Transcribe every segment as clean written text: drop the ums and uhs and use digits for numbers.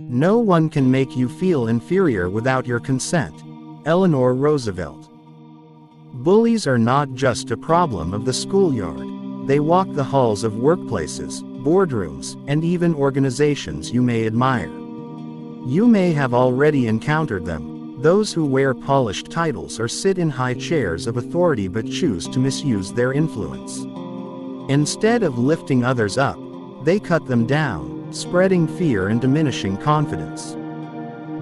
No one can make you feel inferior without your consent. E.Roosevelt. Roosevelt. Bullies are not just a problem of the schoolyard. They walk the halls of workplaces, boardrooms, and even organizations you may admire. You may have already encountered them, those who wear polished titles or sit in high chairs of authority but choose to misuse their influence. Instead of lifting others up, they cut them down, spreading fear and diminishing confidence.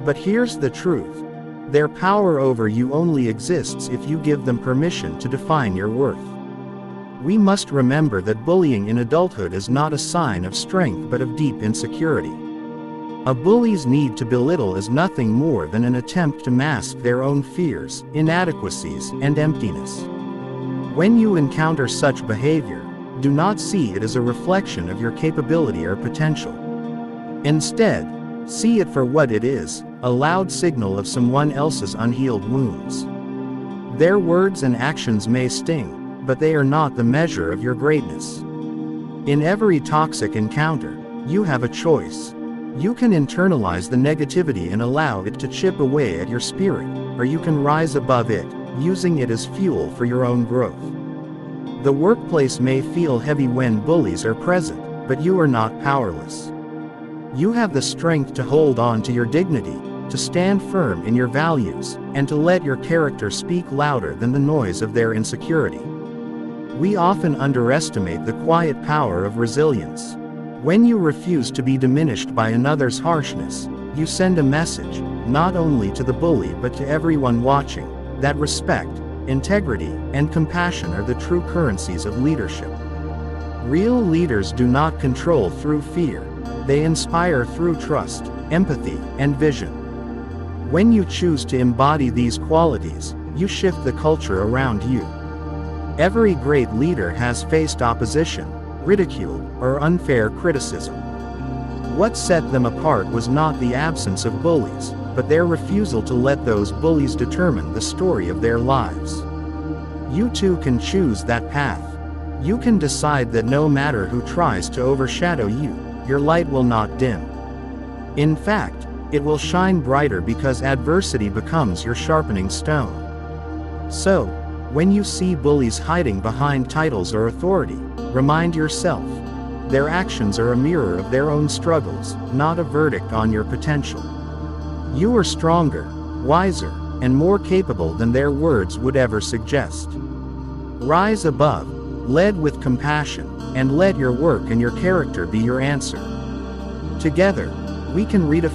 But here's the truth. Their power over you only exists if you give them permission to define your worth. We must remember that bullying in adulthood is not a sign of strength but of deep insecurity. A bully's need to belittle is nothing more than an attempt to mask their own fears, inadequacies, and emptiness. When you encounter such behavior, do not see it as a reflection of your capability or potential. Instead, see it for what it is, a loud signal of someone else's unhealed wounds. Their words and actions may sting, but they are not the measure of your greatness. In every toxic encounter, you have a choice. You can internalize the negativity and allow it to chip away at your spirit, or you can rise above it, using it as fuel for your own growth. The workplace may feel heavy when bullies are present, but you are not powerless. You have the strength to hold on to your dignity, to stand firm in your values, and to let your character speak louder than the noise of their insecurity. We often underestimate the quiet power of resilience. When you refuse to be diminished by another's harshness, you send a message, not only to the bully but to everyone watching, that respect, integrity, and compassion are the true currencies of leadership. Real leaders do not control through fear. They inspire through trust, empathy, and vision. When you choose to embody these qualities, you shift the culture around you. Every great leader has faced opposition, ridicule, or unfair criticism. What set them apart was not the absence of bullies, but their refusal to let those bullies determine the story of their lives. You too can choose that path. You can decide that no matter who tries to overshadow you, your light will not dim. In fact, it will shine brighter because adversity becomes your sharpening stone. So, when you see bullies hiding behind titles or authority, remind yourself, their actions are a mirror of their own struggles, not a verdict on your potential. You are stronger, wiser, and more capable than their words would ever suggest. Rise above, led with compassion, and let your work and your character be your answer. Together, we can redefine